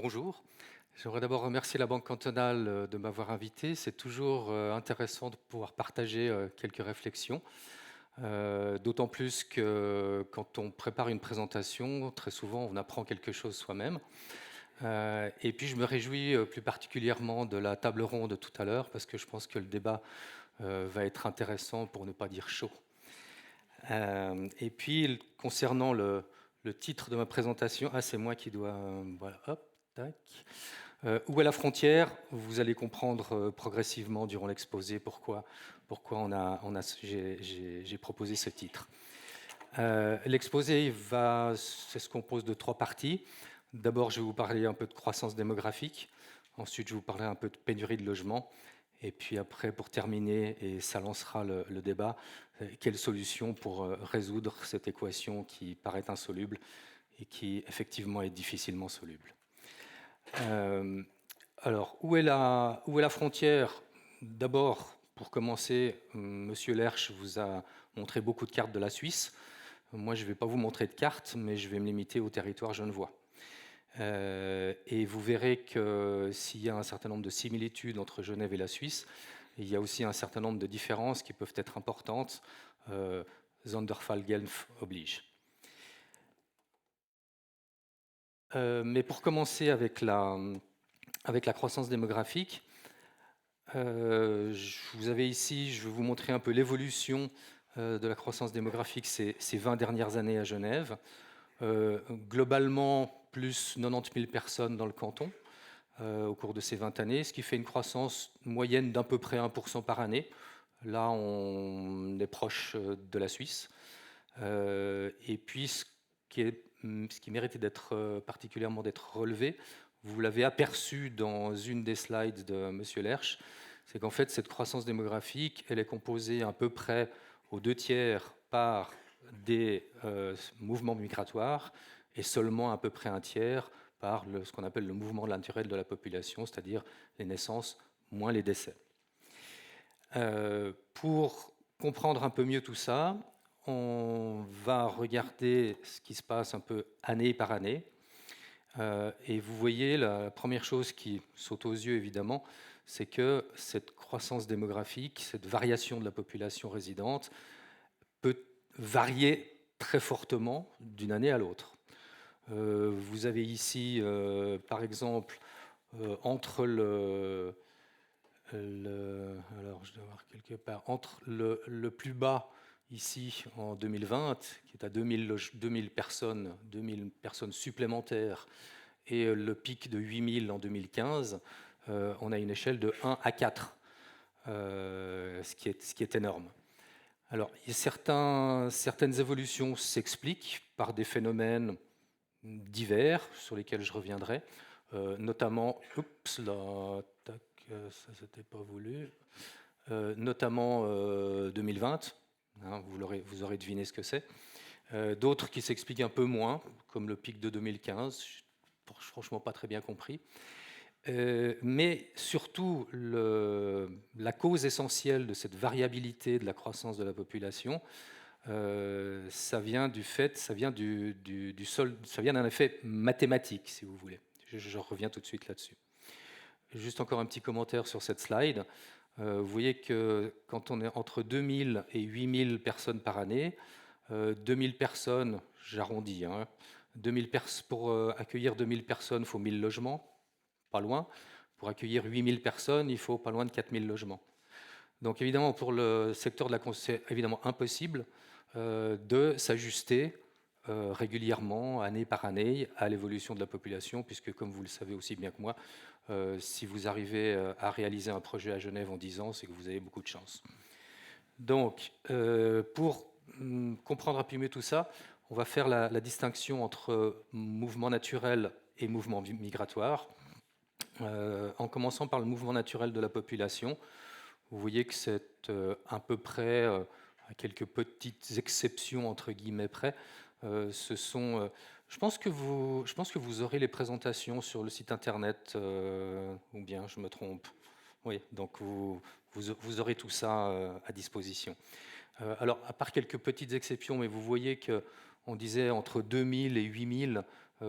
Bonjour. J'aimerais d'abord remercier la Banque cantonale de m'avoir invité. C'est toujours intéressant de pouvoir partager quelques réflexions, d'autant plus que quand on prépare une présentation, très souvent on apprend quelque chose soi-même. Et puis je me réjouis plus particulièrement de la table ronde tout à l'heure parce que je pense que le débat va être intéressant pour ne pas dire chaud. Et puis concernant le titre de ma présentation, c'est moi qui dois, voilà, hop, tac. Où est la frontière? Vous allez comprendre progressivement durant l'exposé pourquoi j'ai proposé ce titre. L'exposé se compose de trois parties. D'abord, je vais vous parler un peu de croissance démographique. Ensuite, je vais vous parler un peu de pénurie de logement. Et puis après, pour terminer, et ça lancera le débat, quelle solution pour résoudre cette équation qui paraît insoluble et qui effectivement est difficilement soluble. Alors, où est la frontière? D'abord, pour commencer, Monsieur Lerche vous a montré beaucoup de cartes de la Suisse. Moi, je ne vais pas vous montrer de cartes, mais je vais me limiter au territoire genevois. Et vous verrez que s'il y a un certain nombre de similitudes entre Genève et la Suisse, il y a aussi un certain nombre de différences qui peuvent être importantes. Sonderfall-Genf oblige. Mais pour commencer avec la croissance démographique, vous avez ici, je vais vous montrer un peu l'évolution de la croissance démographique ces 20 dernières années à Genève. Globalement, plus 90 000 personnes dans le canton au cours de ces 20 années, ce qui fait une croissance moyenne d'à peu près 1% par année. Là, on est proche de la Suisse. Et puis, ce qui méritait d'être particulièrement d'être relevé, vous l'avez aperçu dans une des slides de M. Lerche, c'est qu'en fait, cette croissance démographique, elle est composée à peu près aux 2/3 par des mouvements migratoires et seulement à peu près un tiers par ce qu'on appelle le mouvement naturel de la population, c'est-à-dire les naissances moins les décès. Pour comprendre un peu mieux tout ça, on va regarder ce qui se passe un peu année par année. Et vous voyez, la première chose qui saute aux yeux, évidemment, c'est que cette croissance démographique, cette variation de la population résidente, peut varier très fortement d'une année à l'autre. Vous avez ici, par exemple, entre alors je dois voir quelque part, entre le plus bas ici en 2020, qui est à 2000 personnes supplémentaires, et le pic de 8000 en 2015, on a une échelle de 1 à 4, ce qui est énorme. Alors, certaines évolutions s'expliquent par des phénomènes divers sur lesquels je reviendrai, notamment, ça c'était pas voulu, notamment 2020, hein, vous aurez deviné ce que c'est. D'autres qui s'expliquent un peu moins, comme le pic de 2015, franchement pas très bien compris. Mais surtout, la cause essentielle de cette variabilité de la croissance de la population, ça vient d'un effet mathématique, si vous voulez. Je reviens tout de suite là-dessus. Juste encore un petit commentaire sur cette slide. Vous voyez que quand on est entre 2000 et 8000 personnes par année, 2000 personnes, j'arrondis, hein, pour accueillir 2000 personnes, il faut 1000 logements, pas loin. Pour accueillir 8000 personnes, il faut pas loin de 4000 logements. Donc évidemment, pour le secteur de la construction, c'est évidemment impossible de s'ajuster régulièrement, année par année, à l'évolution de la population, puisque comme vous le savez aussi bien que moi, si vous arrivez à réaliser un projet à Genève en 10 ans, c'est que vous avez beaucoup de chance. Donc, pour comprendre un peu mieux tout ça, on va faire la distinction entre mouvement naturel et mouvement migratoire. En commençant par le mouvement naturel de la population, vous voyez que c'est à peu près, à quelques petites exceptions entre guillemets près, je pense que vous aurez les présentations sur le site internet, ou bien je me trompe. Oui, donc vous aurez tout ça à disposition. Alors, à part quelques petites exceptions, mais vous voyez qu'on disait entre 2000 et 8000,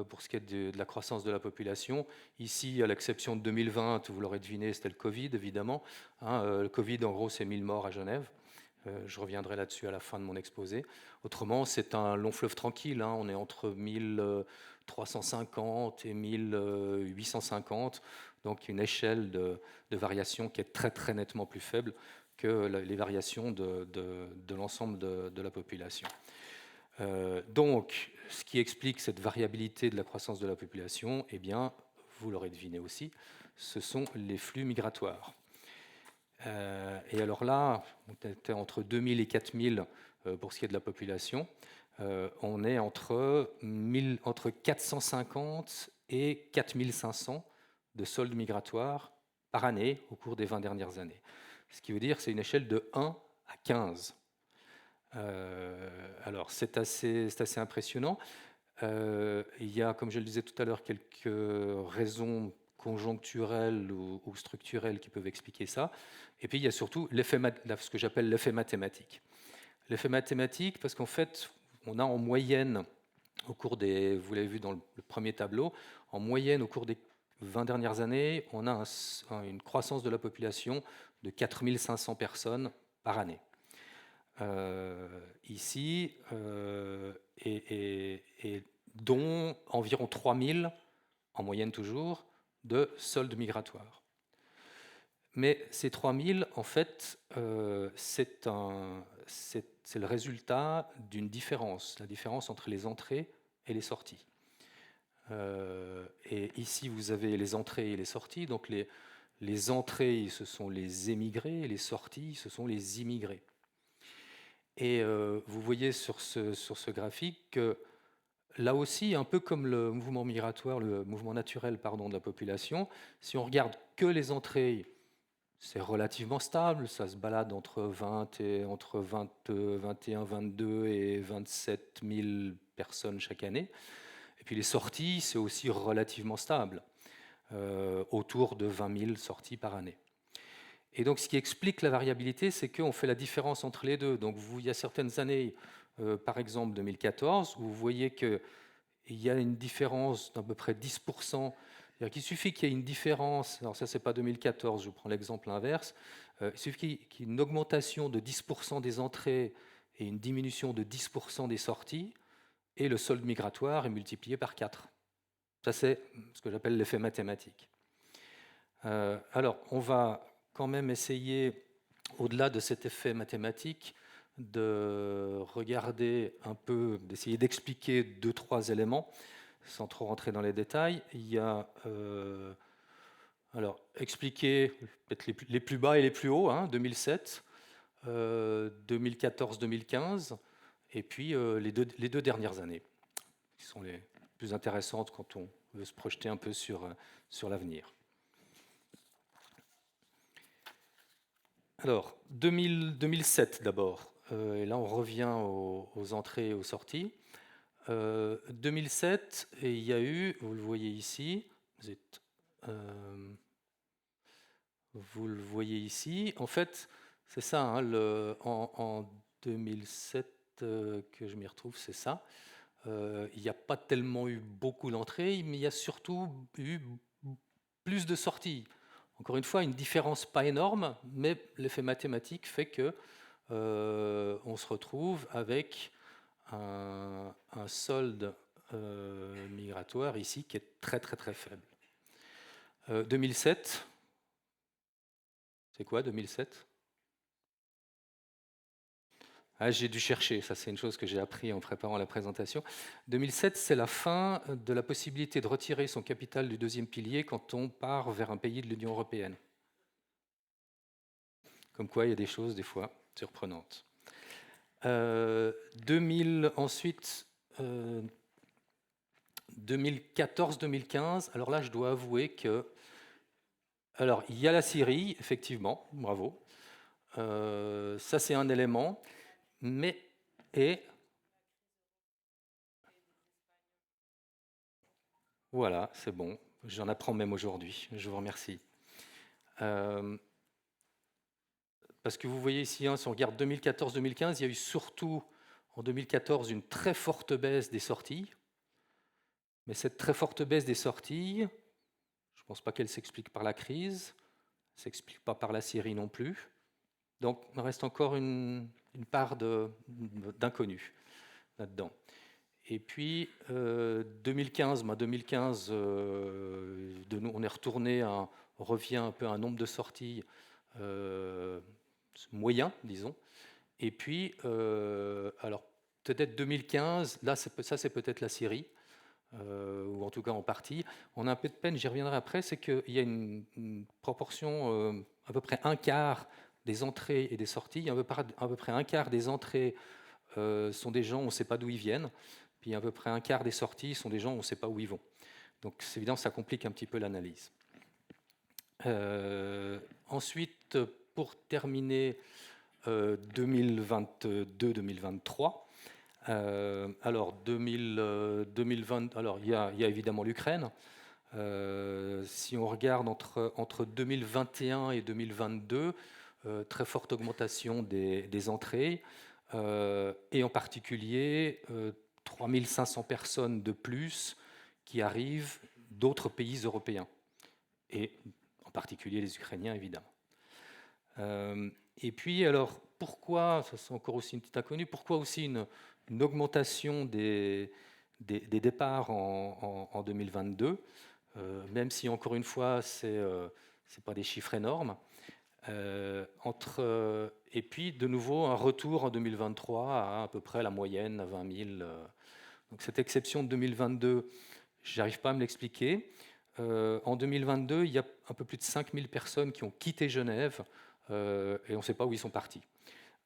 pour ce qui est de la croissance de la population. Ici, à l'exception de 2020, vous l'aurez deviné, c'était le Covid, évidemment. Le Covid, en gros, c'est 1000 morts à Genève. Je reviendrai là-dessus à la fin de mon exposé. Autrement, c'est un long fleuve tranquille. On est entre 1350 et 1850, donc une échelle de variation qui est très très nettement plus faible que les variations de l'ensemble de la population. Donc, ce qui explique cette variabilité de la croissance de la population, eh bien, vous l'aurez deviné aussi, ce sont les flux migratoires. Et alors là, on était entre 2000 et 4000 pour ce qui est de la population. On est entre 450 et 4500 de soldes migratoires par année au cours des 20 dernières années. Ce qui veut dire que c'est une échelle de 1 à 15. Alors c'est assez impressionnant. Il y a, comme je le disais tout à l'heure, quelques raisons conjoncturelles ou structurelles qui peuvent expliquer ça. Et puis il y a surtout ce que j'appelle l'effet mathématique. L'effet mathématique, parce qu'en fait, on a en moyenne, au cours des, vous l'avez vu dans le premier tableau, en moyenne, au cours des 20 dernières années, on a une croissance de la population de 4500 personnes par année. Ici, et dont environ 3000, en moyenne toujours, de soldes migratoires. Mais ces 3000, en fait, c'est le résultat d'une différence, la différence entre les entrées et les sorties. Et ici, vous avez les entrées et les sorties. Donc les entrées, ce sont les émigrés, et les sorties, ce sont les immigrés. Et vous voyez sur ce graphique que là aussi, un peu comme le mouvement migratoire, le mouvement naturel de la population, si on regarde que les entrées, c'est relativement stable, ça se balade entre 21, 22 et 27 000 personnes chaque année. Et puis les sorties, c'est aussi relativement stable, autour de 20 000 sorties par année. Et donc, ce qui explique la variabilité, c'est qu'on fait la différence entre les deux. Donc, il y a certaines années, par exemple 2014, où vous voyez qu'il y a une différence d'à peu près 10%. C'est-à-dire qu'il suffit qu'il y ait une différence, alors ça, c'est pas 2014, je prends l'exemple inverse, il suffit qu'il y ait une augmentation de 10% des entrées et une diminution de 10% des sorties, et le solde migratoire est multiplié par 4. Ça, c'est ce que j'appelle l'effet mathématique. Alors, on va quand même essayer, au-delà de cet effet mathématique, de regarder un peu, d'essayer d'expliquer 2-3 éléments, sans trop rentrer dans les détails. Il y a alors expliquer peut-être les plus bas et les plus hauts, 2007, 2014-2015, et puis les deux dernières années, qui sont les plus intéressantes quand on veut se projeter un peu sur l'avenir. Alors, 2007 d'abord, et là on revient aux entrées et aux sorties. 2007, et il y a eu, vous le voyez ici, vous le voyez ici, en fait, c'est ça, en 2007 que je m'y retrouve, c'est ça. Il n'y a pas tellement eu beaucoup d'entrées, mais il y a surtout eu plus de sorties. Encore une fois, une différence pas énorme, mais l'effet mathématique fait que on se retrouve avec un solde migratoire ici qui est très très très faible. 2007, c'est quoi 2007 ? J'ai dû chercher, ça c'est une chose que j'ai appris en préparant la présentation. 2007, c'est la fin de la possibilité de retirer son capital du deuxième pilier quand on part vers un pays de l'Union européenne. Comme quoi, il y a des choses, des fois, surprenantes. 2014-2015, alors là, je dois avouer que... Alors, il y a la Syrie, effectivement, bravo. Ça, c'est un élément. Mais, et... Voilà, c'est bon. J'en apprends même aujourd'hui. Je vous remercie. Parce que vous voyez ici, si on regarde 2014-2015, il y a eu surtout en 2014 une très forte baisse des sorties. Mais cette très forte baisse des sorties, je ne pense pas qu'elle s'explique par la crise, elle ne s'explique pas par la Syrie non plus. Donc il reste encore une part d'inconnu là-dedans. Et puis 2015, on est retourné, on revient un peu à un nombre de sorties moyen, disons. Et puis, alors peut-être 2015, là ça c'est peut-être la Syrie, ou en tout cas en partie. On a un peu de peine, j'y reviendrai après, c'est qu'il y a une proportion, à peu près un quart des entrées et des sorties, à peu près un quart des entrées sont des gens, on ne sait pas d'où ils viennent, puis à peu près un quart des sorties sont des gens, on ne sait pas où ils vont. Donc c'est évident, ça complique un petit peu l'analyse. Ensuite, pour terminer 2022-2023, alors 2020, alors il y a évidemment l'Ukraine. Si on regarde entre 2021 et 2022, très forte augmentation des entrées, et en particulier 3500 personnes de plus qui arrivent d'autres pays européens, et en particulier les Ukrainiens évidemment. Et puis alors pourquoi, ça c'est encore aussi une petite inconnue, pourquoi aussi une augmentation des départs en 2022, même si encore une fois c'est pas des chiffres énormes. Et puis de nouveau un retour en 2023 à peu près la moyenne à 20 000. Donc cette exception de 2022, j'arrive pas à me l'expliquer. En 2022, il y a un peu plus de 5 000 personnes qui ont quitté Genève et on ne sait pas où ils sont partis.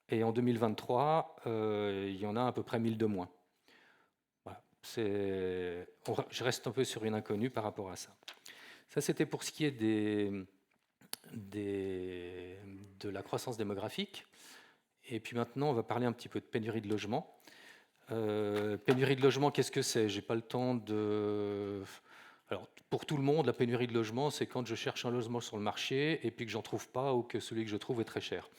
Et en 2023, il y en a à peu près 1000 de moins. Voilà. Je reste un peu sur une inconnue par rapport à ça. Ça, c'était pour ce qui est de la croissance démographique. Et puis maintenant, on va parler un petit peu de pénurie de logement. Pénurie de logement, qu'est-ce que c'est? J'ai pas le temps de... Alors, pour tout le monde, la pénurie de logement, c'est quand je cherche un logement sur le marché et puis que j'en trouve pas ou que celui que je trouve est très cher.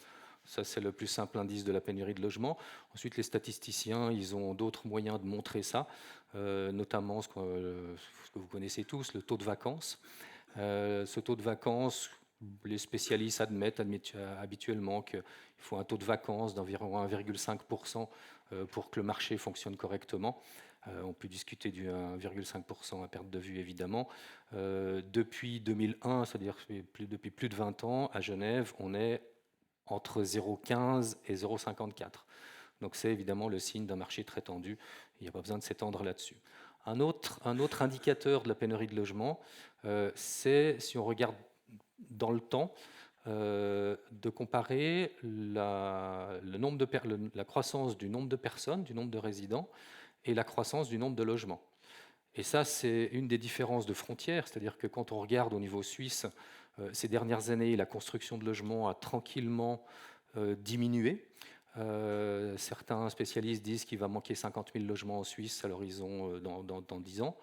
Ça, c'est le plus simple indice de la pénurie de logement. Ensuite, les statisticiens, ils ont d'autres moyens de montrer ça, notamment ce que vous connaissez tous, le taux de vacances. Ce taux de vacances, les spécialistes admettent habituellement qu'il faut un taux de vacances d'environ 1,5% pour que le marché fonctionne correctement. On peut discuter du 1,5% à perte de vue, évidemment. Depuis 2001, c'est-à-dire depuis plus de 20 ans, à Genève, on est entre 0,15 et 0,54. Donc c'est évidemment le signe d'un marché très tendu. Il n'y a pas besoin de s'étendre là-dessus. Un autre indicateur de la pénurie de logement, c'est, si on regarde dans le temps, de comparer la croissance du nombre de personnes, du nombre de résidents, et la croissance du nombre de logements. Et ça, c'est une des différences de frontières, c'est-à-dire que quand on regarde au niveau suisse, ces dernières années, la construction de logements a tranquillement diminué. Certains spécialistes disent qu'il va manquer 50 000 logements en Suisse à l'horizon dans 10 ans,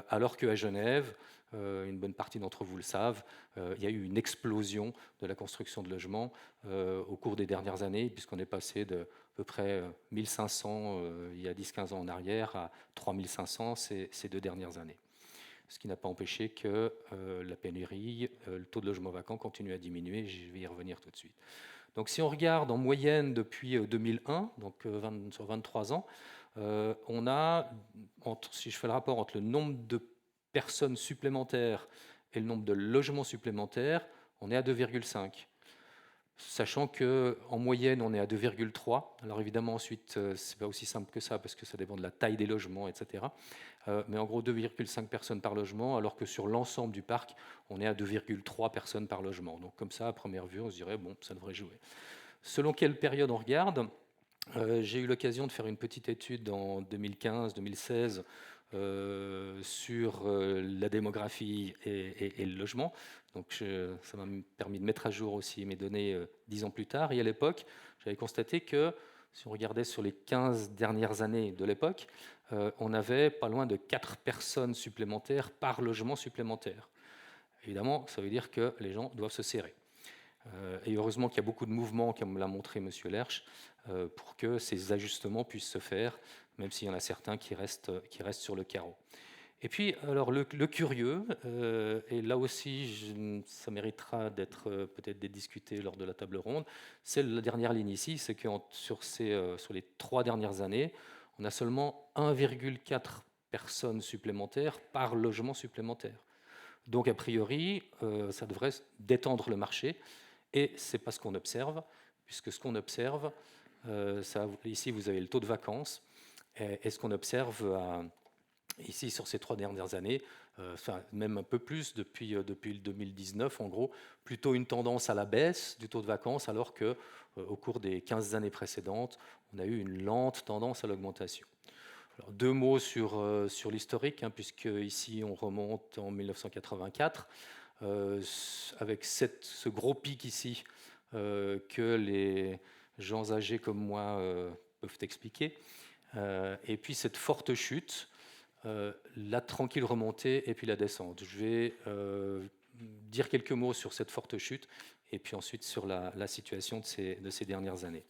alors qu'à Genève, une bonne partie d'entre vous le savent, il y a eu une explosion de la construction de logements au cours des dernières années, puisqu'on est passé de à peu près 1500 il y a 10-15 ans en arrière à 3500 ces 2 dernières années. Ce qui n'a pas empêché que la pénurie, le taux de logements vacants continue à diminuer, je vais y revenir tout de suite. Donc si on regarde en moyenne depuis 2001, donc sur 23 ans, on a, si je fais le rapport entre le nombre de personnes supplémentaires et le nombre de logements supplémentaires, on est à 2,5. Sachant qu'en moyenne, on est à 2,3. Alors évidemment, ensuite, ce n'est pas aussi simple que ça, parce que ça dépend de la taille des logements, etc. Mais en gros, 2,5 personnes par logement, alors que sur l'ensemble du parc, on est à 2,3 personnes par logement. Donc comme ça, à première vue, on se dirait, bon, ça devrait jouer. Selon quelle période on regarde, j'ai eu l'occasion de faire une petite étude en 2015-2016 sur la démographie et le logement. Donc ça m'a permis de mettre à jour aussi mes données 10 ans plus tard. Et à l'époque, j'avais constaté que si on regardait sur les 15 dernières années de l'époque, on avait pas loin de 4 personnes supplémentaires par logement supplémentaire. Évidemment, ça veut dire que les gens doivent se serrer. Et heureusement qu'il y a beaucoup de mouvements, comme l'a montré M. Lerch, pour que ces ajustements puissent se faire, même s'il y en a certains qui restent sur le carreau. Et puis, alors le curieux, et là aussi, ça méritera d'être peut-être discuté lors de la table ronde, c'est la dernière ligne ici, c'est que sur les 3 dernières années, on a seulement 1,4 personnes supplémentaires par logement supplémentaire. Donc, a priori, ça devrait détendre le marché, et c'est pas ce qu'on observe, puisque ce qu'on observe, ici vous avez le taux de vacances, et ce qu'on observe ici sur ces 3 dernières années, enfin, même un peu plus depuis le 2019 en gros, plutôt une tendance à la baisse du taux de vacances, alors que au cours des 15 années précédentes, on a eu une lente tendance à l'augmentation. Alors, 2 mots sur l'historique, hein, puisque ici on remonte en 1984, avec ce gros pic ici que les gens âgés comme moi peuvent expliquer, et puis cette forte chute, la tranquille remontée et puis la descente. Je vais dire quelques mots sur cette forte chute et puis ensuite sur la situation de ces dernières années.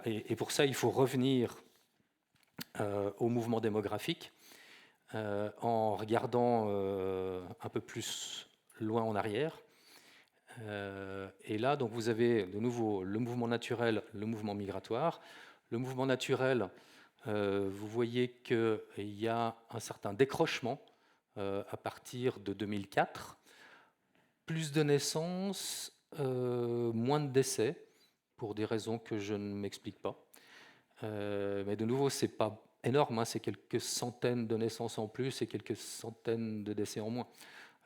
Et pour ça, il faut revenir au mouvement démographique en regardant un peu plus loin en arrière. Et là, donc, vous avez de nouveau le mouvement naturel, le mouvement migratoire. Le mouvement naturel, vous voyez qu'il y a un certain décrochement à partir de 2004. Plus de naissances, moins de décès, pour des raisons que je ne m'explique pas. Mais de nouveau, ce n'est pas énorme, hein, c'est quelques centaines de naissances en plus et quelques centaines de décès en moins.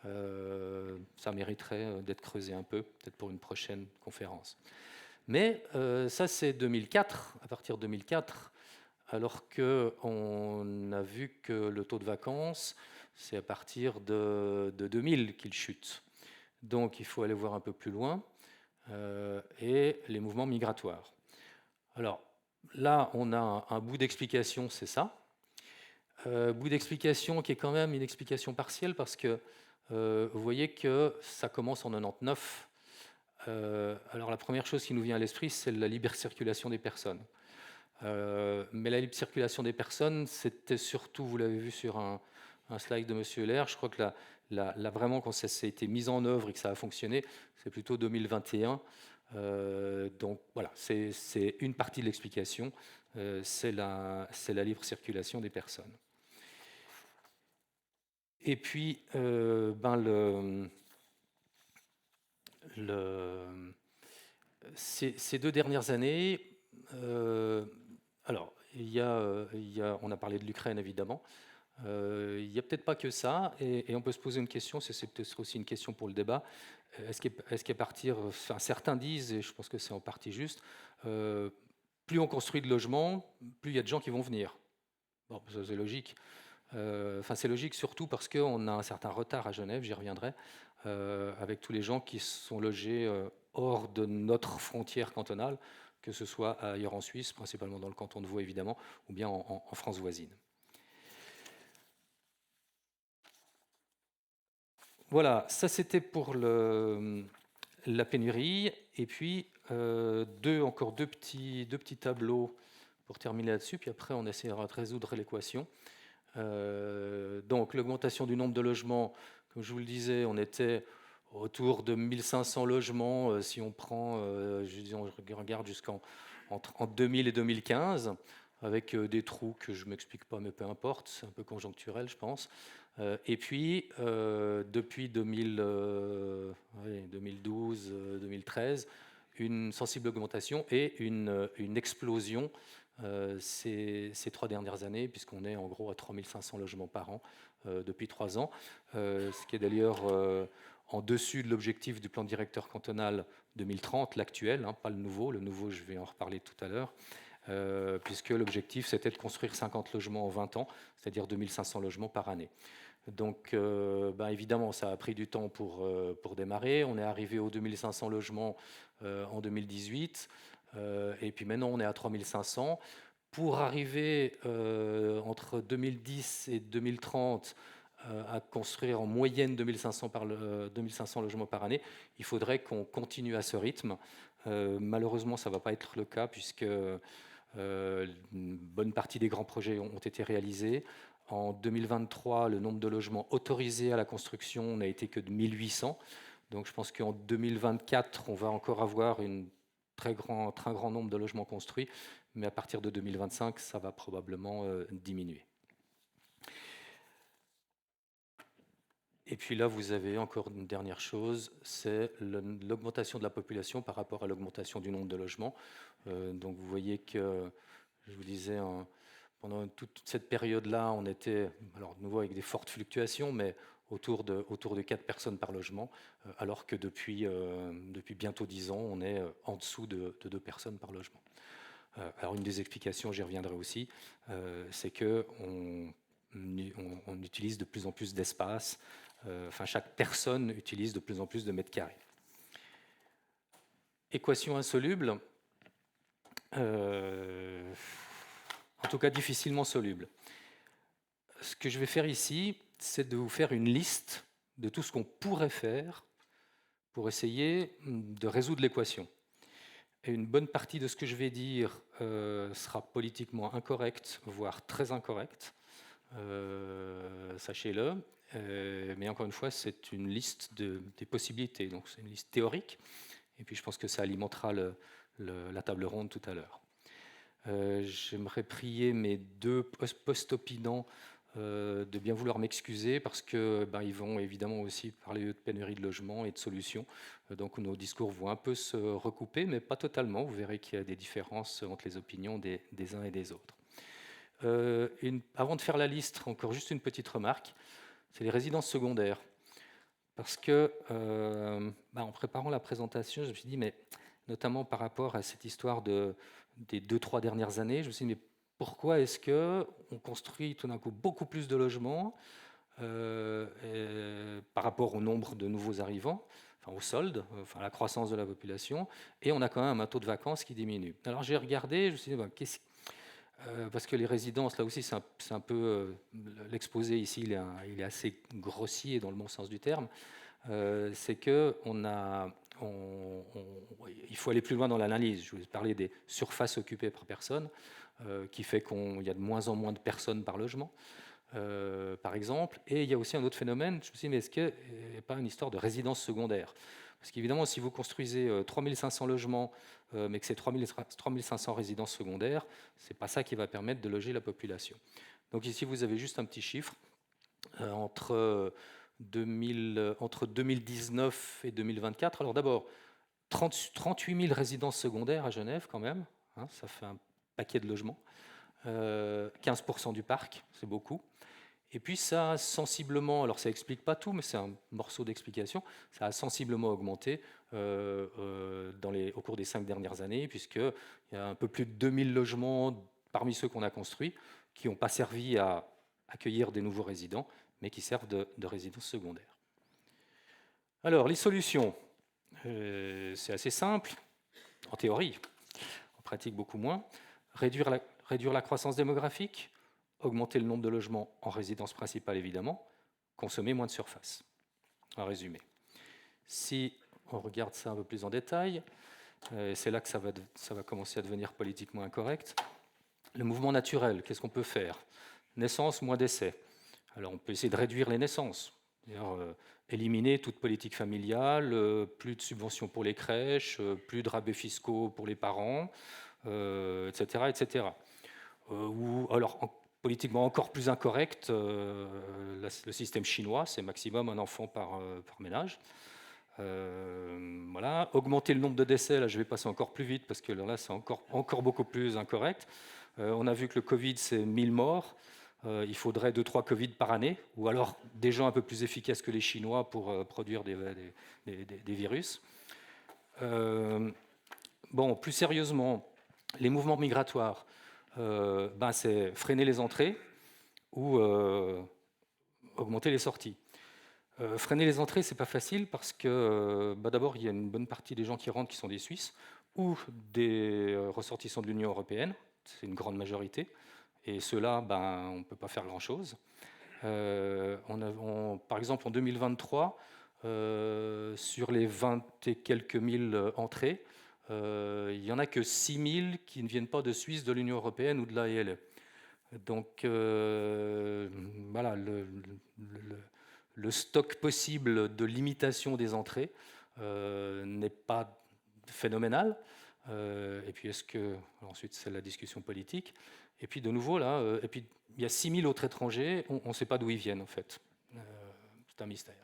Ça mériterait d'être creusé un peu, peut-être pour une prochaine conférence. Mais ça, c'est 2004. À partir de 2004, alors qu'on a vu que le taux de vacances, c'est à partir de 2000 qu'il chute. Donc il faut aller voir un peu plus loin, et les mouvements migratoires. Alors là, on a un bout d'explication, c'est ça. Bout d'explication qui est quand même une explication partielle, parce que vous voyez que ça commence en 99. Alors la première chose qui nous vient à l'esprit, c'est la libre circulation des personnes. Mais la libre circulation des personnes, c'était surtout, vous l'avez vu sur un slide de M. Heller, je crois que là, vraiment, quand ça s'est été mis en œuvre et que ça a fonctionné, c'est plutôt 2021. Donc voilà, c'est une partie de l'explication, c'est la libre circulation des personnes. Et puis, ces 2 dernières années, alors, on a parlé de l'Ukraine évidemment. Il n'y a peut-être pas que ça, et on peut se poser une question, c'est peut-être aussi une question pour le débat. Est-ce qu'à partir, enfin, certains disent, et je pense que c'est en partie juste, plus on construit de logements, plus il y a de gens qui vont venir. Bon, ça, c'est logique. Enfin, c'est logique surtout parce qu'on a un certain retard à Genève, j'y reviendrai, avec tous les gens qui sont logés hors de notre frontière cantonale, que ce soit ailleurs en Suisse, principalement dans le canton de Vaud évidemment, ou bien en France voisine. Voilà, ça c'était pour la pénurie. Et puis encore deux petits tableaux pour terminer là-dessus, puis après on essaiera de résoudre l'équation. Donc l'augmentation du nombre de logements, comme je vous le disais, on était autour de 1500 logements si on prend, on regarde entre 2000 et 2015, avec des trous que je ne m'explique pas, mais peu importe, c'est un peu conjoncturel, je pense. Et puis, depuis 2012, 2013, une sensible augmentation et une explosion ces 3 dernières années, puisqu'on est en gros à 3500 logements par an depuis 3 ans, ce qui est d'ailleurs en dessus de l'objectif du plan directeur cantonal 2030, l'actuel, hein, pas le nouveau. Le nouveau, je vais en reparler tout à l'heure, puisque l'objectif, c'était de construire 50 logements en 20 ans, c'est-à-dire 2500 logements par année. Donc, évidemment, ça a pris du temps pour démarrer. On est arrivé aux 2500 logements en 2018, et puis maintenant, on est à 3500. Pour arriver entre 2010 et 2030 à construire en moyenne 2500 logements par année, il faudrait qu'on continue à ce rythme. Malheureusement, ça ne va pas être le cas, puisque une bonne partie des grands projets ont été réalisés. En 2023, le nombre de logements autorisés à la construction n'a été que de 1800. Donc je pense qu'en 2024, on va encore avoir un très grand nombre de logements construits, mais à partir de 2025, ça va probablement diminuer. Et puis là, vous avez encore une dernière chose, c'est l'augmentation de la population par rapport à l'augmentation du nombre de logements. Donc vous voyez que, je vous disais, pendant toute cette période-là, on était, alors de nouveau avec des fortes fluctuations, mais autour de 4 personnes par logement, alors que depuis bientôt 10 ans, on est en dessous de 2 personnes par logement. Alors une des explications, j'y reviendrai aussi, c'est qu'on utilise de plus en plus d'espace, enfin chaque personne utilise de plus en plus de mètres carrés. Équation insoluble, en tout cas difficilement soluble. Ce que je vais faire ici, c'est de vous faire une liste de tout ce qu'on pourrait faire pour essayer de résoudre l'équation. Et une bonne partie de ce que je vais dire sera politiquement incorrect, voire très incorrect, sachez-le. Mais encore une fois, c'est une liste des possibilités, donc c'est une liste théorique. Et puis je pense que ça alimentera la table ronde tout à l'heure. J'aimerais prier mes 2 post-opinants de bien vouloir m'excuser parce que ils vont évidemment aussi parler de pénurie de logement et de solutions. Donc nos discours vont un peu se recouper, mais pas totalement. Vous verrez qu'il y a des différences entre les opinions des uns et des autres. Avant de faire la liste, encore juste une petite remarque, c'est les résidences secondaires. Parce que en préparant la présentation, je me suis dit, mais notamment par rapport à cette histoire des 2-3 dernières années, je me suis dit, mais pourquoi est-ce qu'on construit tout d'un coup beaucoup plus de logements par rapport au nombre de nouveaux arrivants, enfin au solde, enfin à la croissance de la population, et on a quand même un taux de vacances qui diminue. Alors j'ai regardé, je me suis dit, parce que les résidences, là aussi, c'est un peu l'exposé ici, il est assez grossier dans le bon sens du terme. C'est que il faut aller plus loin dans l'analyse. Je vous ai parlé des surfaces occupées par personne, qui fait qu'il y a de moins en moins de personnes par logement, par exemple. Et il y a aussi un autre phénomène. Je me suis dit, mais est-ce qu'il n'y a pas une histoire de résidence secondaire? Parce qu'évidemment, si vous construisez 3500 logements, mais que c'est 3500 résidences secondaires, ce n'est pas ça qui va permettre de loger la population. Donc ici, vous avez juste un petit chiffre. Entre 2019 et 2024, alors d'abord, 38 000 résidences secondaires à Genève quand même, hein, ça fait un paquet de logements. 15% du parc, c'est beaucoup. Et puis ça a sensiblement, alors ça n'explique pas tout, mais c'est un morceau d'explication, ça a sensiblement augmenté au cours des 5 dernières années, puisqu'il y a un peu plus de 2000 logements parmi ceux qu'on a construits qui n'ont pas servi à accueillir des nouveaux résidents, mais qui servent de résidences secondaires. Alors, les solutions, c'est assez simple, en théorie, en pratique beaucoup moins. Réduire la croissance démographique, augmenter le nombre de logements en résidence principale évidemment, consommer moins de surface. En résumé. Si on regarde ça un peu plus en détail, c'est là que ça va commencer à devenir politiquement incorrect. Le mouvement naturel, qu'est-ce qu'on peut faire? Naissance, moins décès. Alors on peut essayer de réduire les naissances, éliminer toute politique familiale, plus de subventions pour les crèches, plus de rabais fiscaux pour les parents, etc. etc. Ou alors, politiquement encore plus incorrect, le système chinois, c'est maximum un enfant par ménage. Voilà. Augmenter le nombre de décès, là je vais passer encore plus vite parce que là c'est encore beaucoup plus incorrect. On a vu que le Covid c'est 1000 morts. Il faudrait 2-3 Covid par année, ou alors des gens un peu plus efficaces que les Chinois pour produire des virus. Bon, plus sérieusement, les mouvements migratoires, c'est freiner les entrées ou augmenter les sorties. Freiner les entrées, c'est pas facile parce que d'abord, il y a une bonne partie des gens qui rentrent qui sont des Suisses ou des ressortissants de l'Union européenne, c'est une grande majorité. Et ceux-là, on ne peut pas faire grand-chose. Par exemple, en 2023, sur les 20 et quelques mille entrées, il n'y en a que 6 000 qui ne viennent pas de Suisse, de l'Union européenne ou de l'AELE. Donc voilà, le stock possible de limitation des entrées n'est pas phénoménal. Et puis est-ce que ensuite c'est la discussion politique. Et puis de nouveau là, et puis il y a 6000 autres étrangers, on ne sait pas d'où ils viennent en fait. C'est un mystère.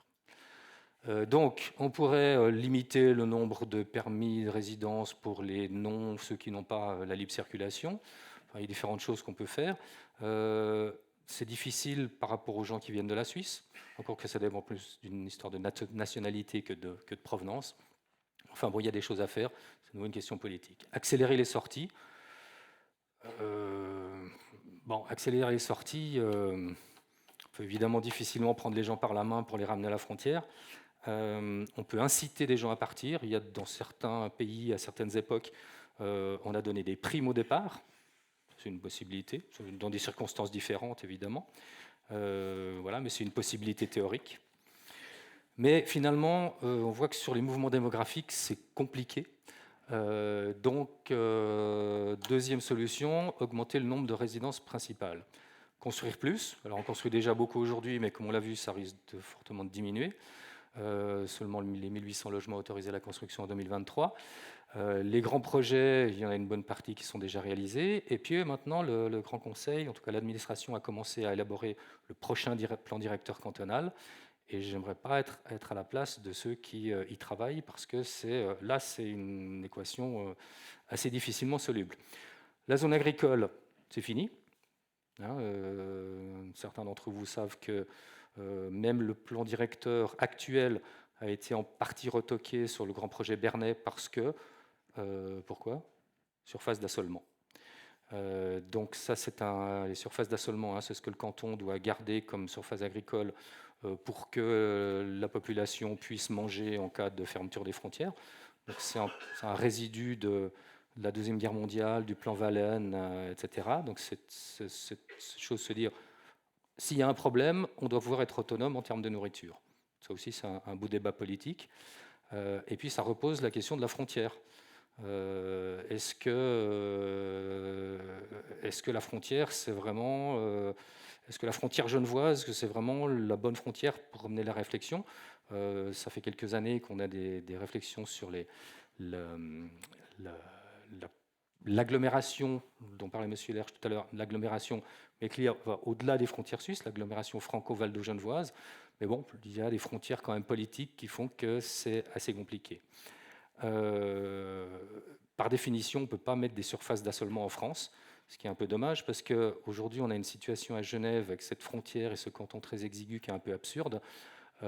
Donc, on pourrait limiter le nombre de permis de résidence pour les non, ceux qui n'ont pas la libre circulation. Enfin, il y a différentes choses qu'on peut faire. C'est difficile par rapport aux gens qui viennent de la Suisse, encore que ça dépend plus d'une histoire de nationalité que de provenance. Enfin bon, il y a des choses à faire, c'est nouveau une question politique. Accélérer les sorties. Bon, accélérer les sorties, on peut évidemment difficilement prendre les gens par la main pour les ramener à la frontière. On peut inciter des gens à partir. Il y a dans certains pays, à certaines époques, on a donné des primes au départ. C'est une possibilité, dans des circonstances différentes évidemment. Voilà, mais c'est une possibilité théorique. Mais finalement, on voit que sur les mouvements démographiques, c'est compliqué. Donc, deuxième solution, augmenter le nombre de résidences principales. Construire plus. Alors, on construit déjà beaucoup aujourd'hui, mais comme on l'a vu, ça risque de fortement de diminuer. Seulement les 1800 logements autorisés à la construction en 2023. Les grands projets, il y en a une bonne partie qui sont déjà réalisés. Et puis maintenant, le Grand Conseil, en tout cas l'administration, a commencé à élaborer le prochain plan directeur cantonal. Et j'aimerais pas être à la place de ceux qui y travaillent, parce que là, c'est une équation assez difficilement soluble. La zone agricole, c'est fini. Hein, certains d'entre vous savent que même le plan directeur actuel a été en partie retoqué sur le grand projet Bernay parce que, pourquoi ? Surface d'assolement. Donc ça, c'est les surfaces d'assolement, hein, c'est ce que le canton doit garder comme surface agricole pour que la population puisse manger en cas de fermeture des frontières. C'est un résidu de la Deuxième Guerre mondiale, du plan Wallen, etc. Donc cette chose se dire, s'il y a un problème, on doit pouvoir être autonome en termes de nourriture. Ça aussi, c'est un beau débat politique. Et puis, ça repose la question de la frontière. Est-ce que la frontière, c'est vraiment... est-ce que la frontière genevoise, que c'est vraiment la bonne frontière pour mener la réflexion ? Ça fait quelques années qu'on a des réflexions sur l'agglomération dont parlait M. Lerch tout à l'heure, l'agglomération, mais qui va au-delà des frontières suisses, l'agglomération franco-valdo-genevoise. Mais bon, il y a des frontières quand même politiques qui font que c'est assez compliqué. Par définition, on ne peut pas mettre des surfaces d'assolement en France, ce qui est un peu dommage, parce qu'aujourd'hui, on a une situation à Genève avec cette frontière et ce canton très exigu qui est un peu absurde, où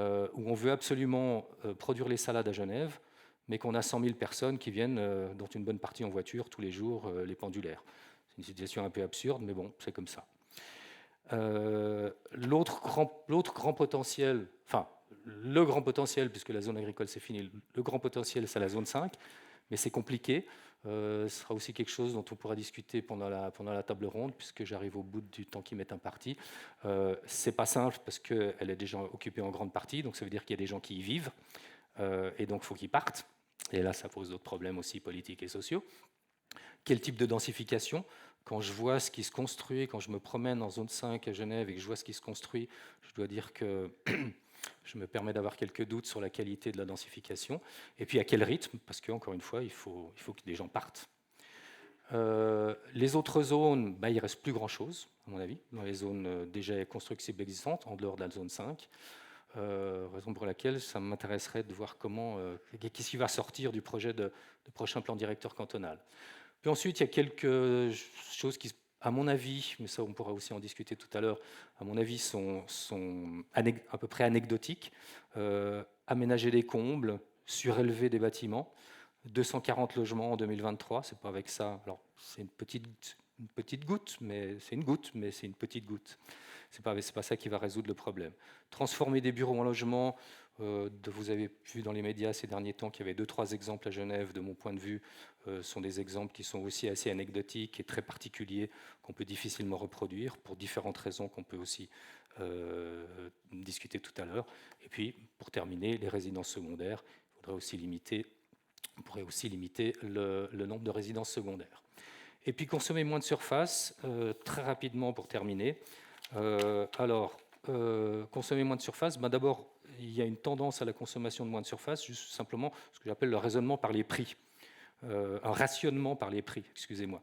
on veut absolument produire les salades à Genève, mais qu'on a 100 000 personnes qui viennent, dont une bonne partie en voiture, tous les jours, les pendulaires. C'est une situation un peu absurde, mais bon, c'est comme ça. L'autre grand potentiel, enfin, le grand potentiel, puisque la zone agricole c'est fini, le grand potentiel c'est la zone 5, mais c'est compliqué. Ce sera aussi quelque chose dont on pourra discuter pendant la table ronde, puisque j'arrive au bout du temps qui m'est imparti. C'est pas simple parce qu'elle est déjà occupée en grande partie, donc ça veut dire qu'il y a des gens qui y vivent, et donc il faut qu'ils partent. Et là, ça pose d'autres problèmes aussi politiques et sociaux. Quel type de densification ? Quand je vois ce qui se construit, quand je me promène en zone 5 à Genève et que je vois ce qui se construit, je dois dire que je me permets d'avoir quelques doutes sur la qualité de la densification. Et puis à quel rythme ? Parce qu'encore une fois, il faut que des gens partent. Les autres zones, il ne reste plus grand-chose, à mon avis, dans les zones déjà constructibles existantes, en dehors de la zone 5. Raison pour laquelle ça m'intéresserait de voir qu'est-ce qui va sortir du projet de prochain plan directeur cantonal. Puis ensuite, il y a quelques choses qui, à mon avis, mais ça on pourra aussi en discuter tout à l'heure, à mon avis sont à peu près anecdotiques. Aménager des combles, surélever des bâtiments, 240 logements en 2023, c'est pas avec ça. Alors c'est une petite goutte, mais c'est une goutte, mais c'est une petite goutte. C'est pas ça qui va résoudre le problème. Transformer des bureaux en logements, vous avez vu dans les médias ces derniers temps qu'il y avait 2-3 exemples à Genève, de mon point de vue, sont des exemples qui sont aussi assez anecdotiques et très particuliers, qu'on peut difficilement reproduire pour différentes raisons qu'on peut aussi discuter tout à l'heure. Et puis, pour terminer, les résidences secondaires, on pourrait aussi limiter le nombre de résidences secondaires. Et puis consommer moins de surface, très rapidement pour terminer. Consommer moins de surface, d'abord, il y a une tendance à la consommation de moins de surface, juste simplement ce que j'appelle le raisonnement par les prix. Un rationnement par les prix, excusez-moi.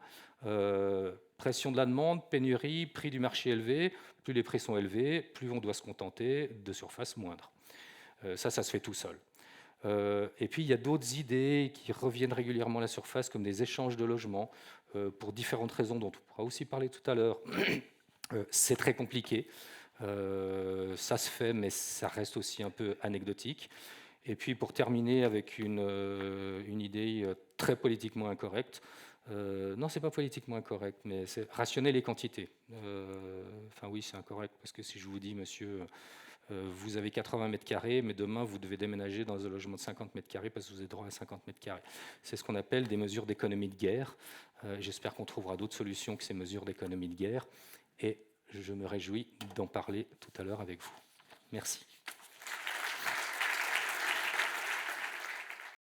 Pression de la demande, pénurie, prix du marché élevé. Plus les prix sont élevés, plus on doit se contenter de surfaces moindres. Ça se fait tout seul. Et puis il y a d'autres idées qui reviennent régulièrement à la surface, comme des échanges de logements, pour différentes raisons dont on pourra aussi parler tout à l'heure. C'est très compliqué. Ça se fait, mais ça reste aussi un peu anecdotique. Et puis pour terminer avec une idée très politiquement incorrecte, non, c'est pas politiquement incorrect, mais c'est rationner les quantités. Enfin oui, c'est incorrect, parce que si je vous dis, monsieur, vous avez 80 mètres carrés, mais demain vous devez déménager dans un logement de 50 mètres carrés parce que vous avez droit à 50 mètres carrés. C'est ce qu'on appelle des mesures d'économie de guerre. J'espère qu'on trouvera d'autres solutions que ces mesures d'économie de guerre. Et je me réjouis d'en parler tout à l'heure avec vous. Merci.